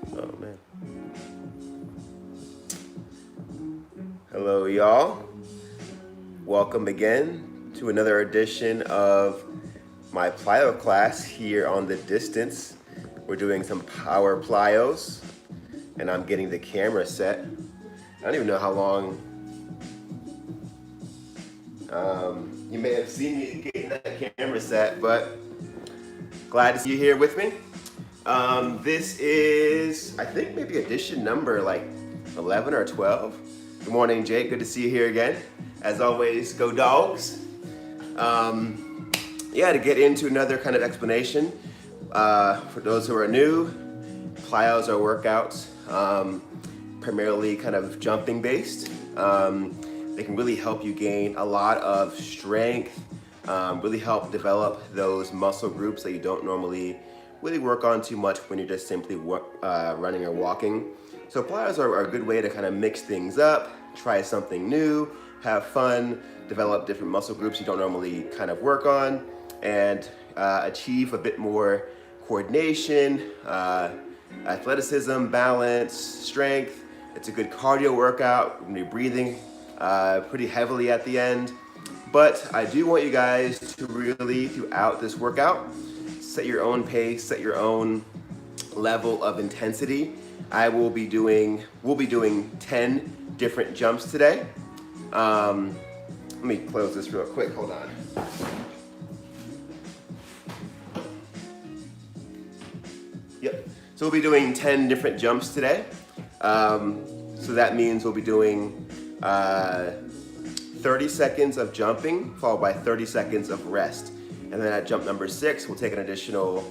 Oh man. Hello, y'all. Welcome again to another edition of my plyo class here on the distance. We're doing some power plyos, and I'm getting the camera set. I don't even know how long you may have seen me getting that camera set, but glad to see you here with me. This is, I think, maybe edition number like 11 or 12. Good morning, Jake. Good to see you here again. As always, go dogs. Yeah, to get into another kind of explanation, for those who are new, plyos are workouts, primarily kind of jumping based. They can really help you gain a lot of strength, really help develop those muscle groups that you don't normally really work on too much when you're just simply running or walking. So plyos are a good way to kind of mix things up, try something new, have fun, develop different muscle groups you don't normally kind of work on, and achieve a bit more coordination, athleticism, balance, strength. It's a good cardio workout. We're gonna be breathing pretty heavily at the end. But I do want you guys to really, throughout this workout, set your own pace, set your own level of intensity. We'll be doing 10 different jumps today. Let me close this real quick, hold on. Yep, so we'll be doing 10 different jumps today. So that means we'll be doing 30 seconds of jumping, followed by 30 seconds of rest. And then at jump number 6, we'll take an additional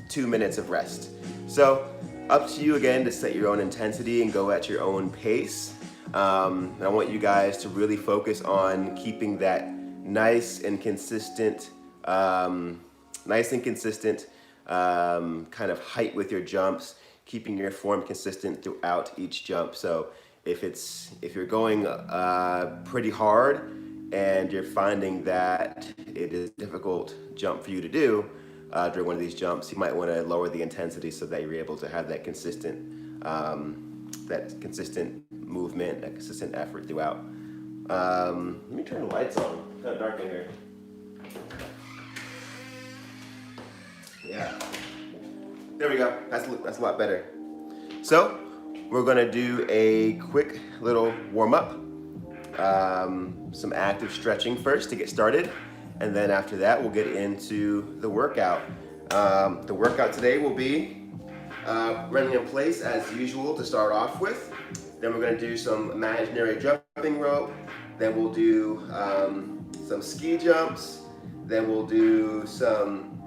2 minutes of rest. So up to you again to set your own intensity and go at your own pace. And I want you guys to really focus on keeping that nice and consistent kind of height with your jumps, keeping your form consistent throughout each jump. So if you're going pretty hard and you're finding that it is a difficult jump for you to do during one of these jumps, you might want to lower the intensity so that you're able to have that consistent movement, that consistent effort throughout. Let me turn the lights on. It's kind of dark in here. Yeah. There we go. That's a lot better. So we're gonna do a quick little warm up. Some active stretching first to get started, and then after that we'll get into the workout. The workout today will be running in place as usual to start off with. Then we're gonna do some imaginary jumping rope. Then we'll do some ski jumps. Then we'll do some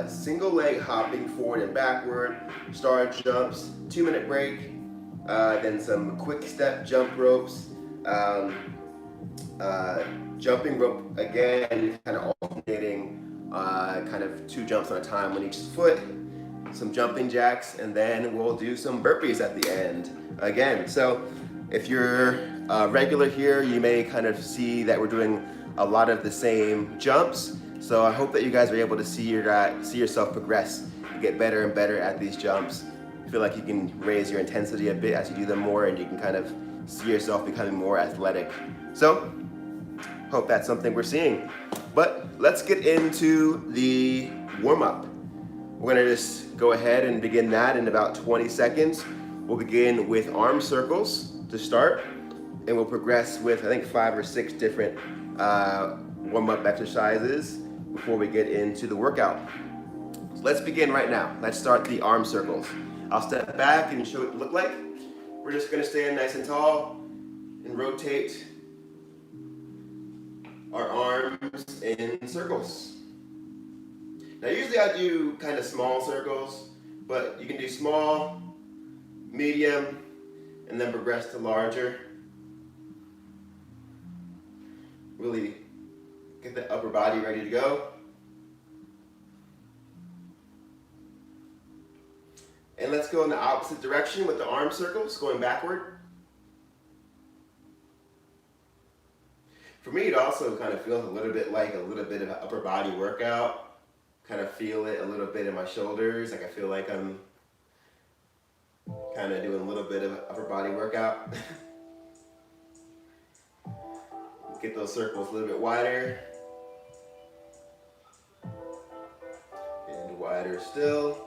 single leg hopping forward and backward, star jumps, 2-minute break, then some quick step jump ropes, jumping rope again, kind of alternating kind of 2 jumps on a time on each foot, some jumping jacks, and then we'll do some burpees at the end again. So if you're regular here, you may kind of see that we're doing a lot of the same jumps. So I hope that you guys are able to see yourself progress and get better and better at these jumps. I feel like you can raise your intensity a bit as you do them more, and you can kind of see yourself becoming more athletic. So hope that's something we're seeing. But let's get into the warm-up. We're gonna just go ahead and begin that in about 20 seconds. We'll begin with arm circles to start, and we'll progress with, I think, 5 or 6 different warm-up exercises before we get into the workout. So let's begin right now. Let's start the arm circles. I'll step back and show what it look like. We're just gonna stand nice and tall and rotate our arms in circles. Now usually I do kind of small circles, but you can do small, medium, and then progress to larger. Really get the upper body ready to go. And let's go in the opposite direction with the arm circles, going backward. For me, it also kind of feels a little bit of an upper body workout. Kind of feel it a little bit in my shoulders. Like I feel like I'm kind of doing a little bit of upper body workout. Get those circles a little bit wider. And wider still.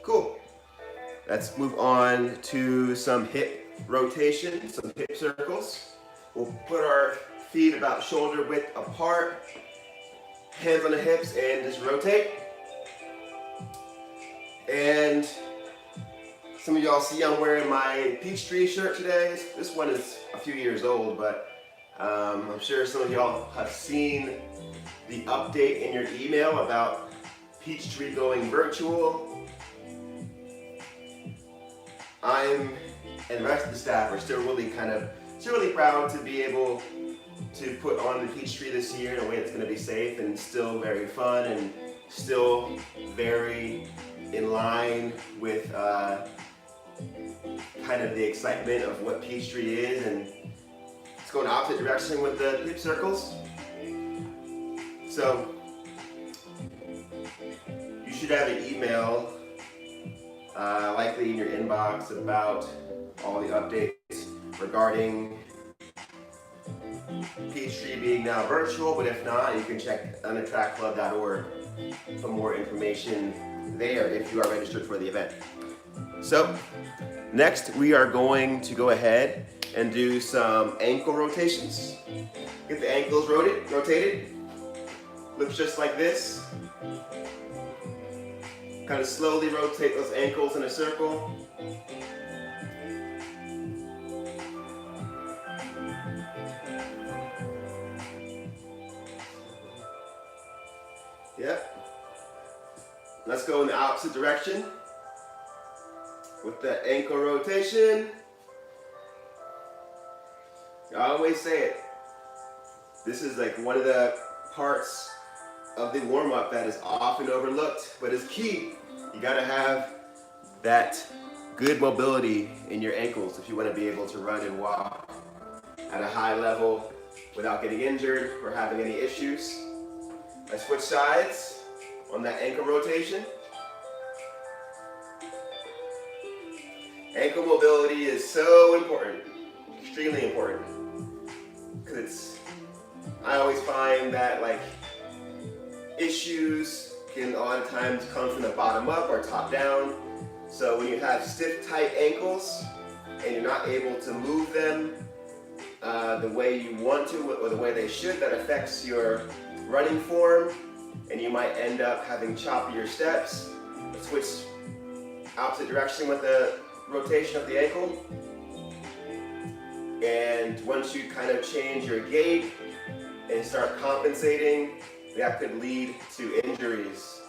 Cool. Let's move on to some hip rotation, some hip circles. We'll put our feet about shoulder width apart, hands on the hips, and just rotate. And some of y'all see I'm wearing my Peachtree shirt today. This one is a few years old, but I'm sure some of y'all have seen the update in your email about Peachtree going virtual. I'm and the rest of the staff are still really proud to be able to put on the Peachtree this year in a way that's going to be safe and still very fun and still very in line with kind of the excitement of what Peachtree is. And it's going opposite direction with the hip circles. So you should have an email likely in your inbox about all the updates regarding Peachtree being now virtual, but if not, you can check unattractclub.org for more information there if you are registered for the event. So next we are going to go ahead and do some ankle rotations. Get the ankles rotated. Looks just like this. Kind of slowly rotate those ankles in a circle. Yep. Let's go in the opposite direction with the ankle rotation. I always say it. This is like one of the parts of the warm-up that is often overlooked, but is key. You gotta have that good mobility in your ankles if you want to be able to run and walk at a high level without getting injured or having any issues. I switch sides on that ankle rotation. Ankle mobility is so important, extremely important, because I always find that like issues can a lot of times come from the bottom up or top down. So when you have stiff, tight ankles and you're not able to move them the way you want to or the way they should, that affects your running form, and you might end up having choppier steps. Switch opposite direction with the rotation of the ankle. And once you kind of change your gait and start compensating, that could lead to injuries.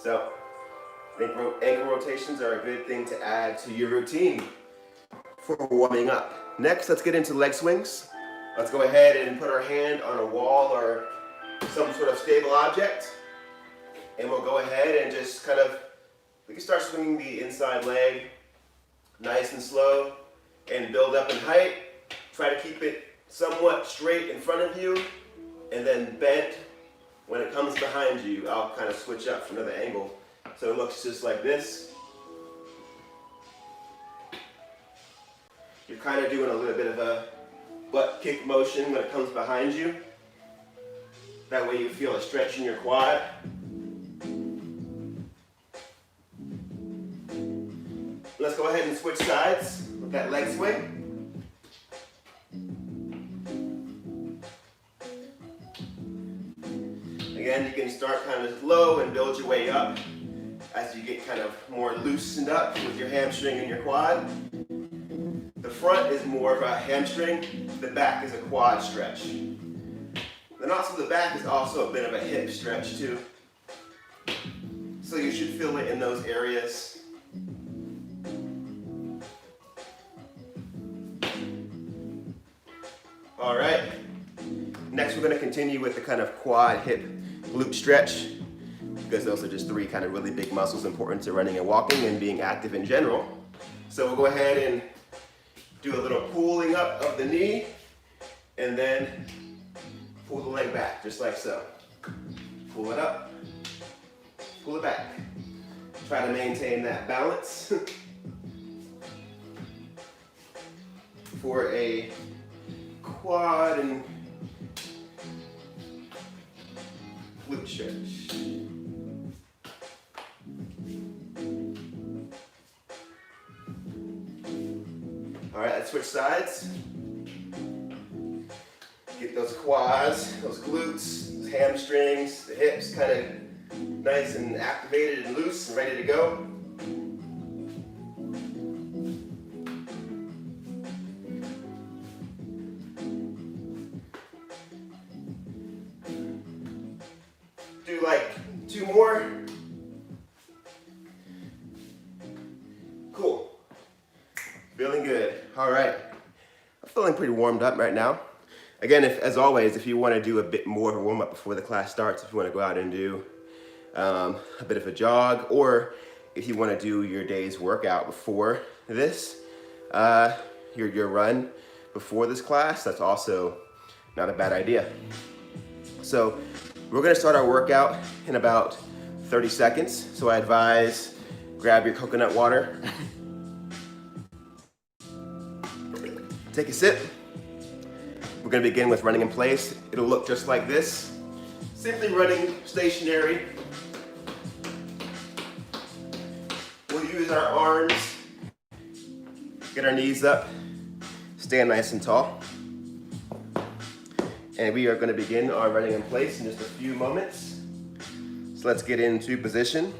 So I think ankle rotations are a good thing to add to your routine for warming up. Next, let's get into leg swings. Let's go ahead and put our hand on a wall or some sort of stable object. And we'll go ahead and just we can start swinging the inside leg nice and slow and build up in height. Try to keep it somewhat straight in front of you and then bent when it comes behind you. I'll kind of switch up from another angle. So it looks just like this. You're kind of doing a little bit of a butt kick motion when it comes behind you. That way you feel a stretch in your quad. Let's go ahead and switch sides with that leg swing. Again, you can start kind of low and build your way up as you get kind of more loosened up with your hamstring and your quad. The front is more of a hamstring, the back is a quad stretch. Then also the back is also a bit of a hip stretch too. So you should feel it in those areas. All right, next we're going to continue with the kind of quad hip glute stretch, because those are just three kind of really big muscles important to running and walking and being active in general. So we'll go ahead and do a little pulling up of the knee and then pull the leg back just like so. Pull it up, pull it back. Try to maintain that balance for a quad and glute stretch. All right, let's switch sides. Get those quads, those glutes, those hamstrings, the hips kind of nice and activated and loose and ready to go. Do like 2 more. Cool. Feeling good. All right. I'm feeling pretty warmed up right now. Again, as always, if you want to do a bit more of a warm-up before the class starts, if you want to go out and do a bit of a jog, or if you want to do your day's workout before this, your run before this class, that's also not a bad idea. So we're going to start our workout in about 30 seconds. So I advise grab your coconut water, take a sip. We're going to begin with running in place. It'll look just like this. Simply running stationary. We'll use our arms, get our knees up, stand nice and tall. And we are going to begin our running in place in just a few moments. So let's get into position.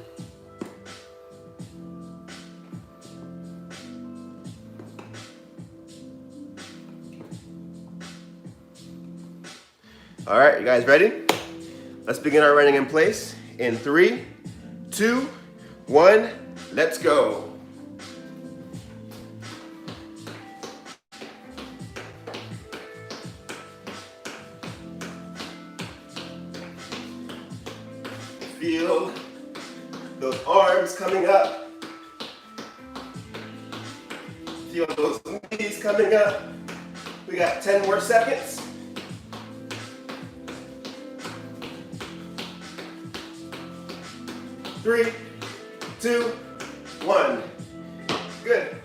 All right, you guys ready? Let's begin our running in place in 3, 2, 1, let's go. Feel those arms coming up. Feel those knees coming up. We got 10 more seconds. 3, 2, 1. Good.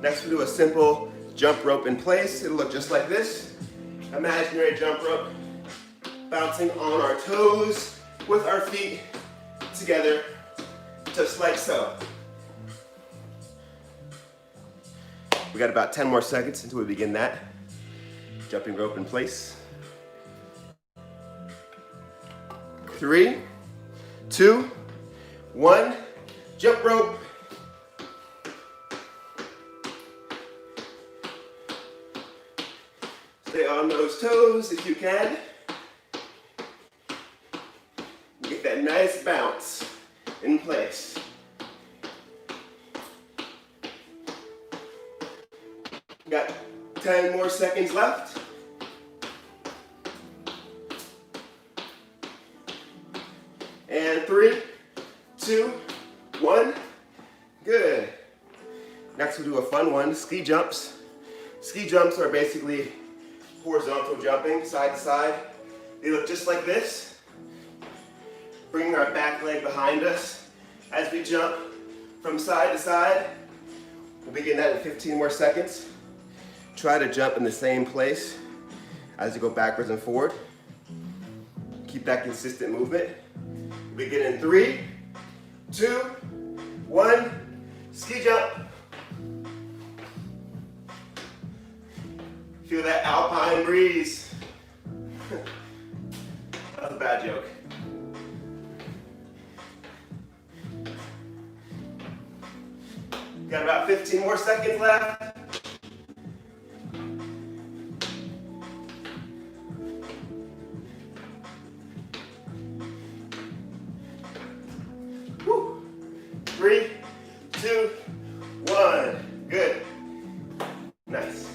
Next we'll do a simple jump rope in place. It'll look just like this. Imaginary jump rope. Bouncing on our toes with our feet together, just like so. We got about 10 more seconds until we begin that. Jumping rope in place. 3, 2, 1, jump rope. Stay on those toes if you can. Get that nice bounce in place. Got 10 more seconds left. And 3, 2, 1. Good. Next we'll do a fun one, ski jumps. Ski jumps are basically horizontal jumping, side to side. They look just like this. Bringing our back leg behind us as we jump from side to side. We'll begin that in 15 more seconds. Try to jump in the same place as you go backwards and forward. Keep that consistent movement. Begin in 3, 2, 1, ski jump. Feel that alpine breeze. That was a bad joke. Got about 15 more seconds left. Woo. 3, 2, 1. Good. Nice.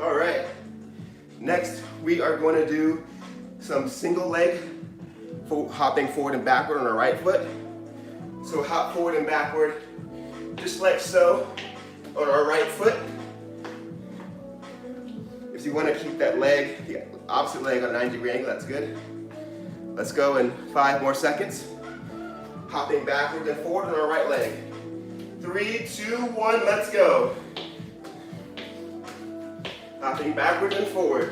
All right. Next, we are going to do some single leg hopping forward and backward on our right foot. So hop forward and backward, just like so, on our right foot. If you want to keep that leg, the opposite leg on a 90-degree angle, that's good. Let's go in 5 more seconds. Hopping backward and forward on our right leg. 3, 2, 1, let's go. Hopping backward and forward.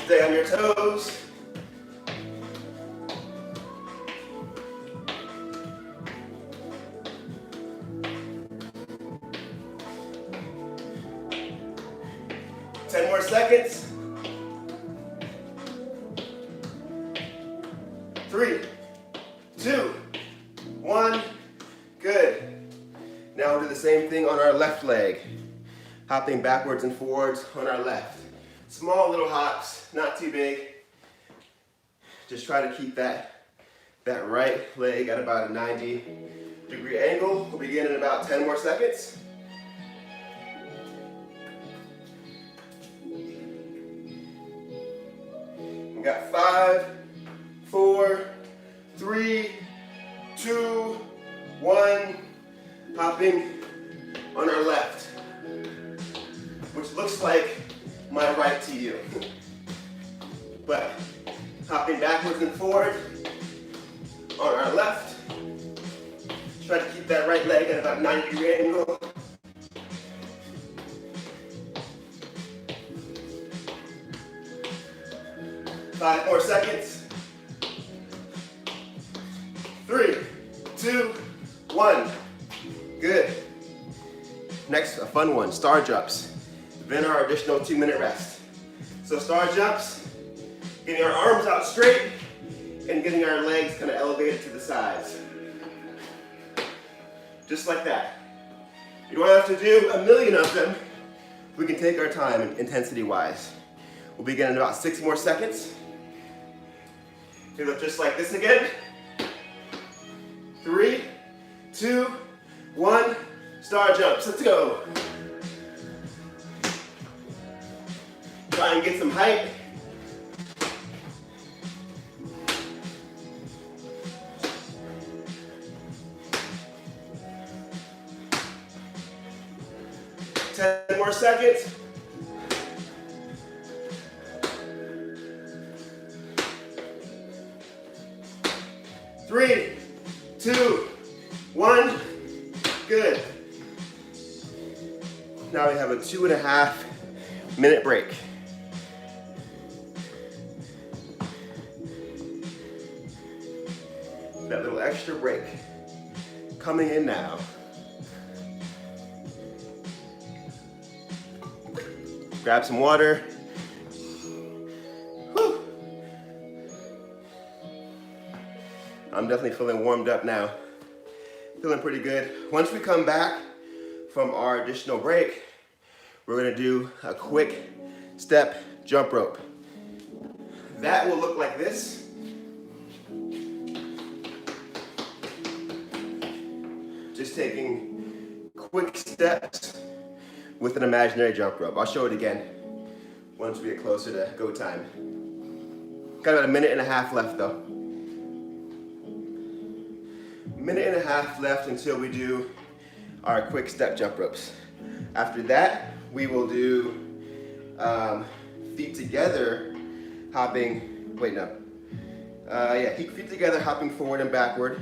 Stay on your toes. More seconds. 3, 2, 1. Good. Now we'll do the same thing on our left leg. Hopping backwards and forwards on our left. Small little hops, not too big. Just try to keep that right leg at about a 90-degree angle. We'll begin in about 10 more seconds. We got 5, 4, 3, 2, 1. Hopping on our left, which looks like my right to you. But hopping backwards and forward on our left. Try to keep that right leg at about a 90-degree angle. Five more seconds. 3, 2, 1. Good. Next, a fun one, star jumps. Then our additional 2-minute rest. So star jumps, getting our arms out straight and getting our legs kind of elevated to the sides. Just like that. You don't have to do a million of them. We can take our time intensity-wise. We'll begin in about 6 more seconds. You look just like this again. 3, 2, 1. Star jumps. Let's go. Try and get some height. Ten more seconds. 3, 2, 1. Good. Now we have a 2.5-minute break. That little extra break coming in now. Grab some water. Whew. I'm definitely feeling warmed up now. Feeling pretty good. Once we come back from our additional break, we're gonna do a quick step jump rope. That will look like this. Just taking quick steps with an imaginary jump rope. I'll show it again once we get closer to go time. Got about 1.5 minutes left though. 1.5 minutes left until we do our quick step jump ropes. After that, we will do feet together, hopping, feet together, hopping forward and backward,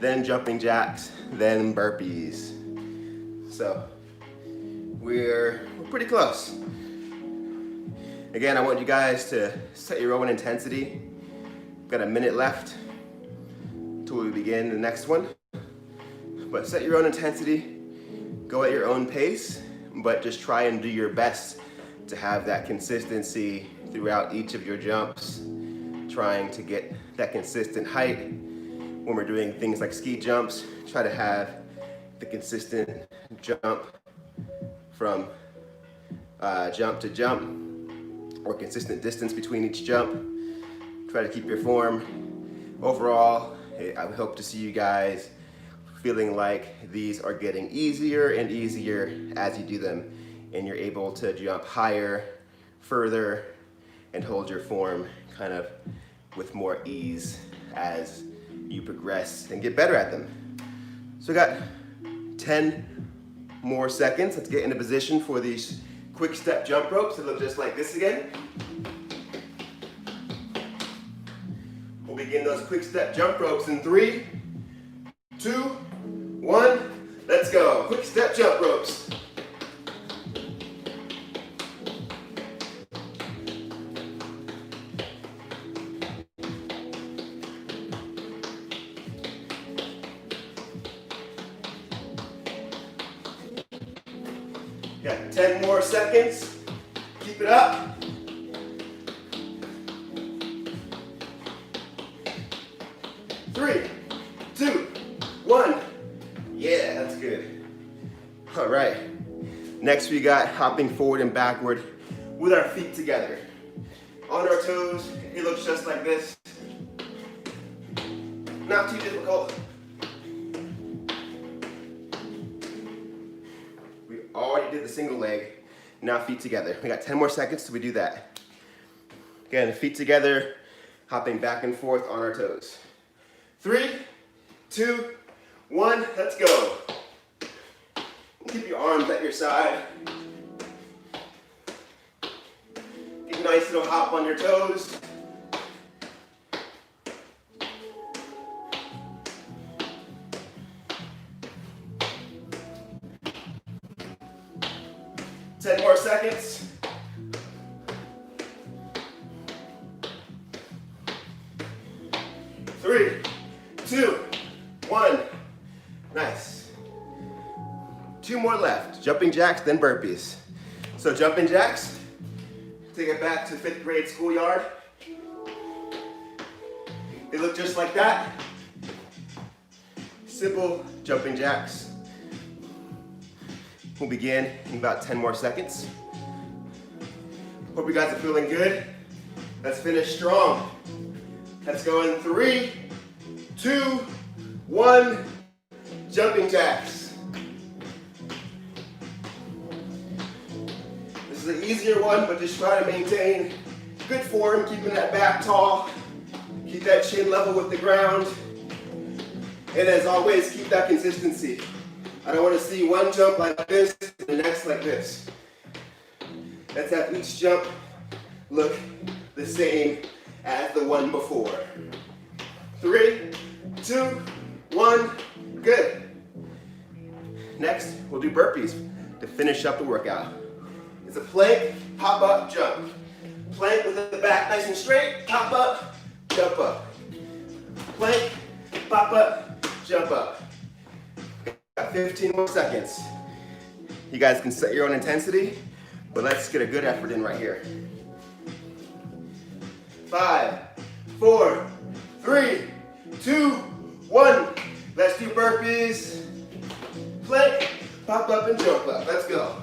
then jumping jacks, then burpees. So we're pretty close. Again, I want you guys to set your own intensity. We've got 1 minute left until we begin the next one. But set your own intensity, go at your own pace, but just try and do your best to have that consistency throughout each of your jumps, trying to get that consistent height. When we're doing things like ski jumps, try to have the consistent jump from jump to jump, or consistent distance between each jump. Try to keep your form. Overall, I hope to see you guys feeling like these are getting easier and easier as you do them, and you're able to jump higher, further, and hold your form kind of with more ease as you progress and get better at them. So we got 10 more seconds. Let's get into position for these quick step jump ropes that look just like this again. begin those quick step jump ropes in 3, 2, 1, let's go. Quick step jump ropes. Got 10 more seconds. Keep it up. 3, 2, 1. Yeah, that's good. All right. Next we got hopping forward and backward with our feet together. On our toes, it looks just like this. Not too difficult. We already did the single leg. Now feet together. We got 10 more seconds till we do that. Again, feet together, hopping back and forth on our toes. 3, 2, 1, let's go. Keep your arms at your side. Get a nice little hop on your toes. Ten more seconds. 3, 2, 1. Nice. 2 more left. Jumping jacks, then burpees. So jumping jacks, take it back to 5th grade schoolyard. They look just like that. Simple jumping jacks. We'll begin in about 10 more seconds. Hope you guys are feeling good. Let's finish strong. Let's go in 3, 2, 1, jumping jacks. This is an easier one, but just try to maintain good form, keeping that back tall. Keep that chin level with the ground. And as always, keep that consistency. I don't want to see one jump like this and the next like this. Let's have each jump look the same as the one before. 3, 2, 1, good. Next, we'll do burpees to finish up the workout. It's a plank, hop up, jump. Plank with the back nice and straight, hop up, jump up. Plank, pop up, jump up. Got 15 more seconds. You guys can set your own intensity, but let's get a good effort in right here. 5, 4, 3, 2, 1. Let's do burpees. Plank, pop up and jump up. Let's go.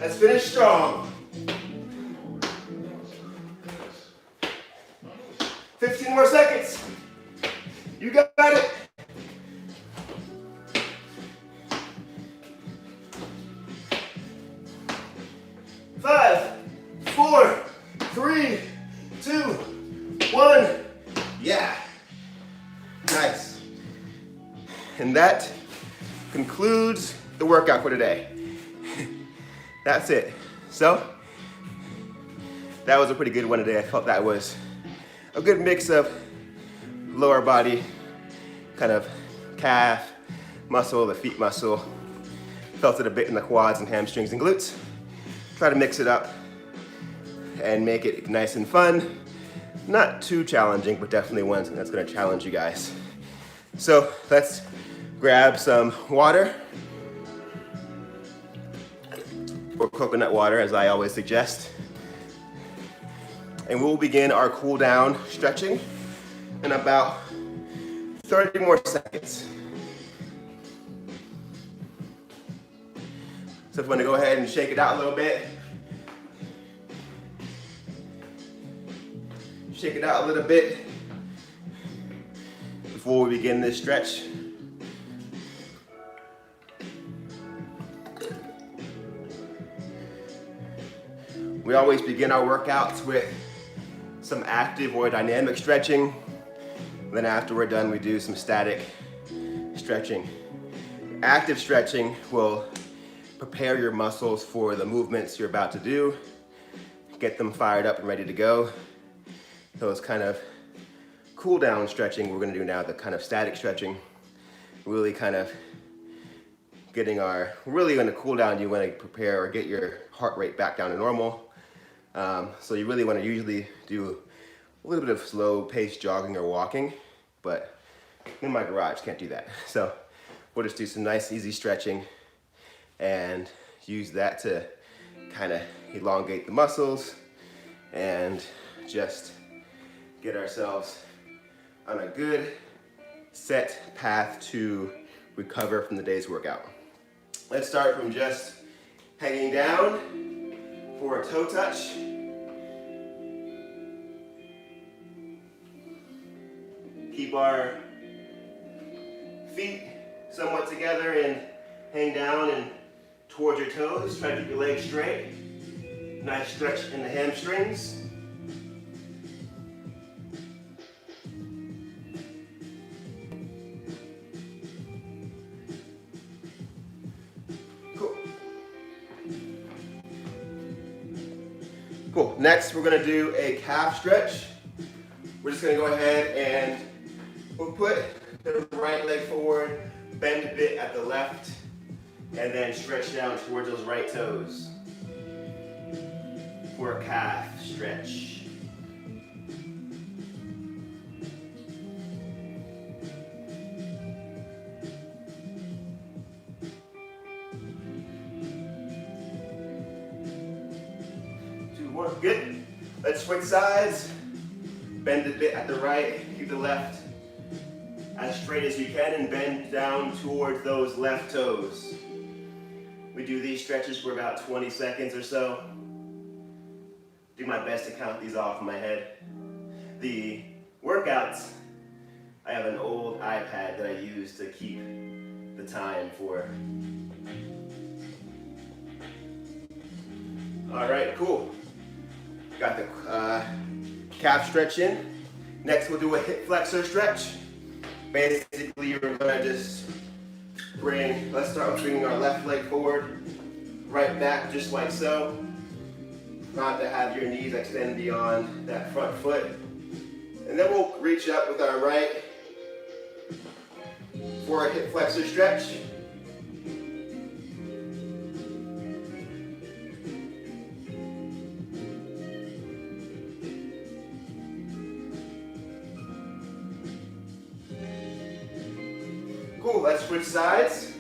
Let's finish strong. 15 more seconds. You got it. Five, 4, 3, 2, 1. Yeah. Nice. And that concludes the workout for today. That's it. So, that was a pretty good one today. I felt that was a good mix of lower body, kind of calf muscle, the feet muscle. Felt it a bit in the quads and hamstrings and glutes. Try to mix it up and make it nice and fun. Not too challenging, but definitely one that's gonna challenge you guys. So let's grab some water, or coconut water as I always suggest. And we'll begin our cool down stretching in about 30 more seconds. So if you want to go ahead and shake it out a little bit. Shake it out a little bit before we begin this stretch. We always begin our workouts with some active or dynamic stretching. Then after we're done, we do some static stretching. Active stretching will prepare your muscles for the movements you're about to do, get them fired up and ready to go. So it's kind of cool down stretching we're gonna do now, the kind of static stretching. Really kind of getting really gonna cool down. You wanna prepare or get your heart rate back down to normal. So you really wanna usually do a little bit of slow paced jogging or walking, but in my garage, can't do that. So we'll just do some nice easy stretching and use that to kind of elongate the muscles and just get ourselves on a good set path to recover from the day's workout. Let's start from just hanging down for a toe touch. Keep our feet somewhat together and hang down and towards your toes. Try to keep your legs straight. Nice stretch in the hamstrings. Cool. Next, we're going to do a calf stretch. We're just going to go ahead and we'll put the right leg forward, bend a bit at the left, and then stretch down towards those right toes for a calf stretch. Good. Let's switch sides. Bend a bit at the right, keep the left as straight as you can and bend down towards those left toes. We do these stretches for about 20 seconds or so. Do my best to count these off in my head. The workouts, I have an old iPad that I use to keep the time for. All right, cool. Got the calf stretch in. Next, we'll do a hip flexor stretch. Basically, you're gonna just let's start with bringing our left leg forward, right back, just like so. Not to have your knees extend beyond that front foot. And then we'll reach up with our right for a hip flexor stretch. Cool, let's switch sides.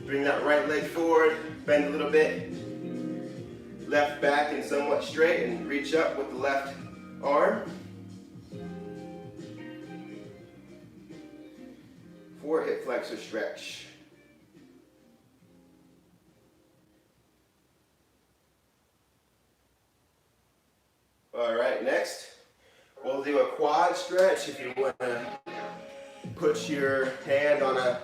Bring that right leg forward, bend a little bit. Left back and somewhat straight, and reach up with the left arm. For hip flexor stretch. All right, next, we'll do a quad stretch. If you want to put your hand on a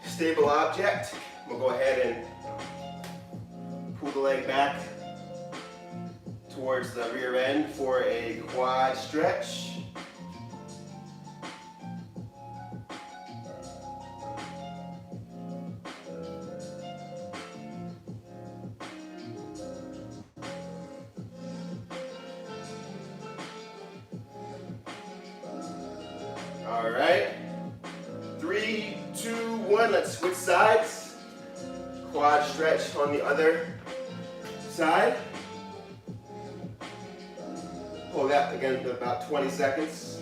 stable object, we'll go ahead and pull the leg back towards the rear end for a quad stretch. All right, 3, 2, 1, let's switch sides. Quad stretch on the other side. Hold that again for about 20 seconds.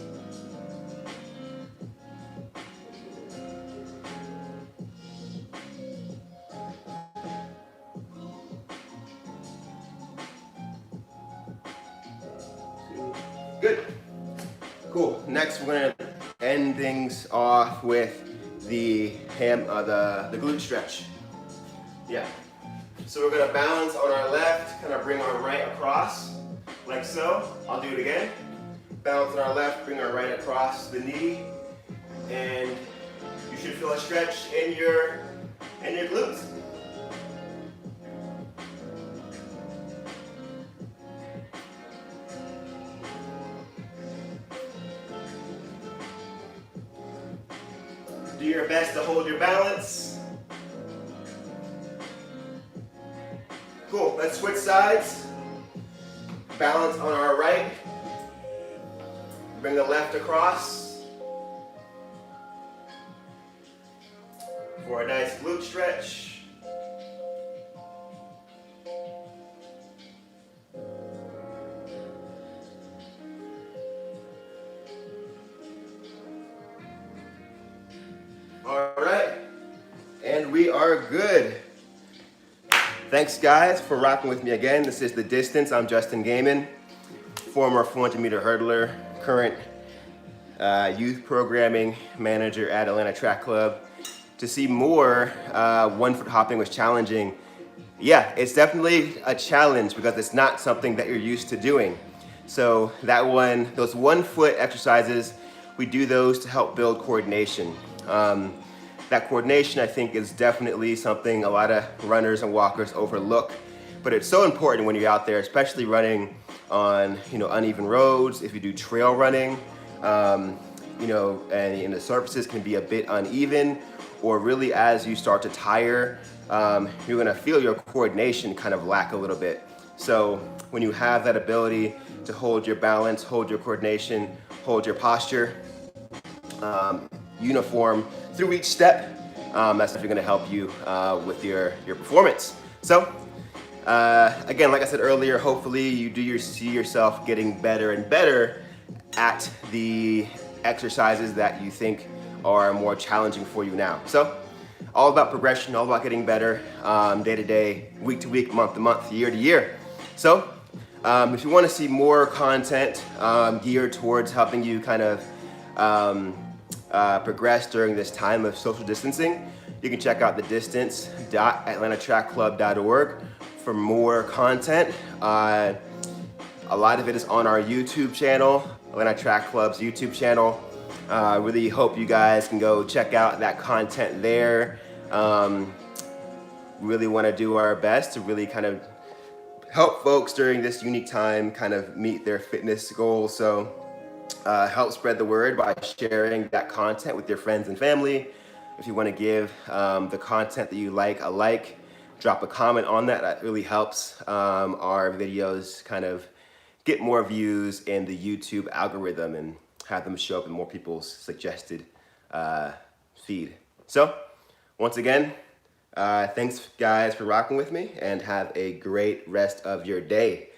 Good. Cool. Next, we're going to end things off with the glute stretch. Yeah. So we're going to balance on our left, kind of bring our right across, like so. I'll do it again. Balance on our left, bring our right across the knee, and you should feel a stretch in your glutes. Do your best to hold your balance. Cool, let's switch sides. Balance on our right. Bring the left across for a nice glute stretch. All right, and we are good. Thanks guys for rocking with me again. This is The Distance. I'm Justin Gaymon, former 400-meter hurdler, current youth programming manager at Atlanta Track Club. To see more 1-foot hopping was challenging. Yeah, it's definitely a challenge because it's not something that you're used to doing. So those 1-foot exercises, we do those to help build coordination. That coordination, I think, is definitely something a lot of runners and walkers overlook, but it's so important when you're out there, especially running on uneven roads. If you do trail running, and the surfaces can be a bit uneven, or really as you start to tire, you're gonna feel your coordination kind of lack a little bit. So when you have that ability to hold your balance, hold your coordination, hold your posture, uniform through each step, that's definitely going to help you with your performance. So again, like I said earlier, hopefully you see yourself getting better and better at the exercises that you think are more challenging for you now. So all about progression, all about getting better day to day, week to week, month to month, year to year. So if you want to see more content geared towards helping you kind of progress during this time of social distancing, you can check out thedistance.atlantatrackclub.org for more content. A lot of it is on our YouTube channel, Atlanta Track Club's YouTube channel. I really hope you guys can go check out that content there. Really want to do our best to really kind of help folks during this unique time kind of meet their fitness goals. So help spread the word by sharing that content with your friends and family. If you want to give the content that you like a like, drop a comment on that. That really helps our videos kind of get more views in the YouTube algorithm and have them show up in more people's suggested feed. So once again, thanks guys for rocking with me, and have a great rest of your day.